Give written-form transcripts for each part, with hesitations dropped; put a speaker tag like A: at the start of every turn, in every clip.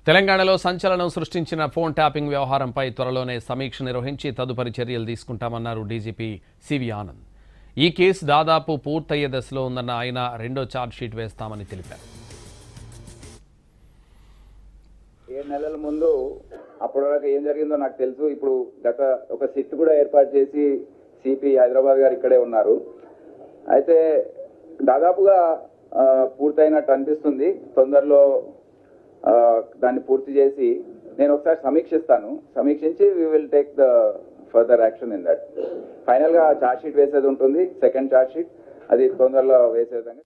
A: తెలంగాణలో సంచలనం సృష్టించిన ఫోన్ ట్యాపింగ్ వ్యవహారంపై త్వరలోనే సమీక్ష నిర్వహించి తదుపరి చర్యలు తీసుకుంటామన్నారు డీజీపీ సివి ఆనంద్. ఈ కేసు దాదాపు పూర్తయ్యే దశలో ఉందన్న ఆయన రెండో ఛార్జ్షీట్ వేస్తామని తెలిపారు.
B: 7 నెలల ముందు అప్పటి వరకు ఏం జరిగిందో నాకు తెలుసు. ఇప్పుడు గత ఒక సిట్ కూడా ఏర్పాటు చేసి సిపి హైదరాబాద్ గారు ఇక్కడే ఉన్నారు. అయితే దాదాపుగా పూర్తయినట్టు అనిపిస్తుంది. తొందరలో దాన్ని పూర్తి చేసి నేను ఒకసారి సమీక్షించి we will take the further action in that. Final గా ఛార్జ్ షీట్ వేసేది ఉంటుంది, సెకండ్ ఛార్జ్ షీట్, అది తొందరలో వేసే విధంగా.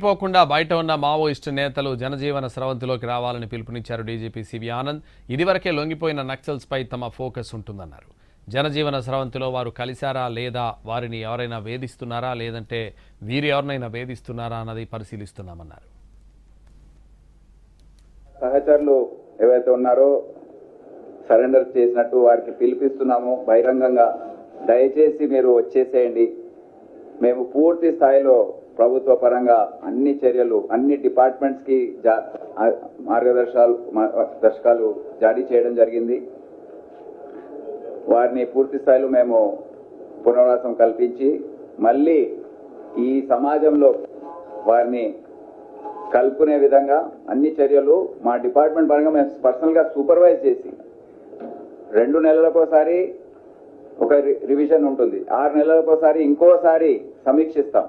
A: పోకుండా బయట ఉన్న మావోయిస్టు నేతలు జనజీవన స్రవంతిలోకి రావాలని పిలుపునిచ్చారు డీజీపీ సివి ఆనంద్. ఇదివరకే లొంగిపోయిన నక్సల్స్పై తమ ఫోకస్ ఉంటుందన్నారు. జనజీవన స్రవంతిలో వారు కలిశారా లేదా, వారిని ఎవరైనా వేధిస్తున్నారా, లేదంటే వీరు ఎవరినైనా వేధిస్తున్నారా అన్నది పరిశీలిస్తున్నామన్నారు.
B: సహచరులు ఎవరైతే ఉన్నారో సరెండర్ చేసినట్టు వారికి పిలిపిస్తున్నాము బహిరంగంగా. దయచేసి మీరు వచ్చేసేయండి. మేము పూర్తి స్థాయిలో ప్రభుత్వ పరంగా అన్ని చర్యలు, అన్ని డిపార్ట్మెంట్స్ కి మార్గదర్శకాలు జారీ చేయడం జరిగింది. వారిని పూర్తి స్థాయిలో మేము పునరావాసం కల్పించి మళ్ళీ ఈ సమాజంలో వారిని కలుపుకునే విధంగా అన్ని చర్యలు మా డిపార్ట్మెంట్ పరంగా మేము పర్సనల్ గా సూపర్వైజ్ చేసి 2 నెలలకోసారి ఒక రివిజన్ ఉంటుంది, 6 నెలలకోసారి ఇంకోసారి సమీక్షిస్తాం.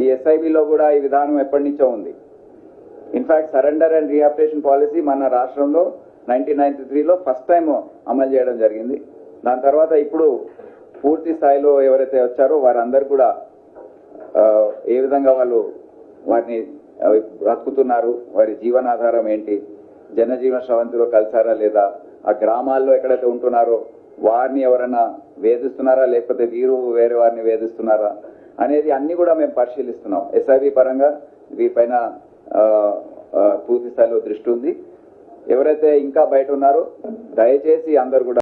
B: ఈ ఎస్ఐబిలో కూడా ఈ విధానం ఎప్పటి నుంచో ఉంది. In fact surrender and rehabilitation policy మన రాష్ట్రంలో 1993లో ఫస్ట్ టైం అమలు చేయడం జరిగింది. దాని తర్వాత ఇప్పుడు పూర్తి స్థాయిలో ఎవరైతే వచ్చారో వారందరూ కూడా ఏ విధంగా వాళ్ళు వారిని బ్రతుకుతున్నారు, వారి జీవనాధారం ఏంటి, జనజీవన స్రవంతిలో కలిసారా లేదా, ఆ గ్రామాల్లో ఎక్కడైతే ఉంటున్నారో వారిని ఎవరైనా వేధిస్తున్నారా, లేకపోతే వీరు వేరే వారిని వేధిస్తున్నారా అనేది అన్ని కూడా మేము పరిశీలిస్తున్నాం. ఎస్ఐబి పరంగా వీరిపైన పూర్తి స్థాయిలో దృష్టి ఉంది. ఎవరైతే ఇంకా బయట ఉన్నారో దయచేసి అందరు కూడా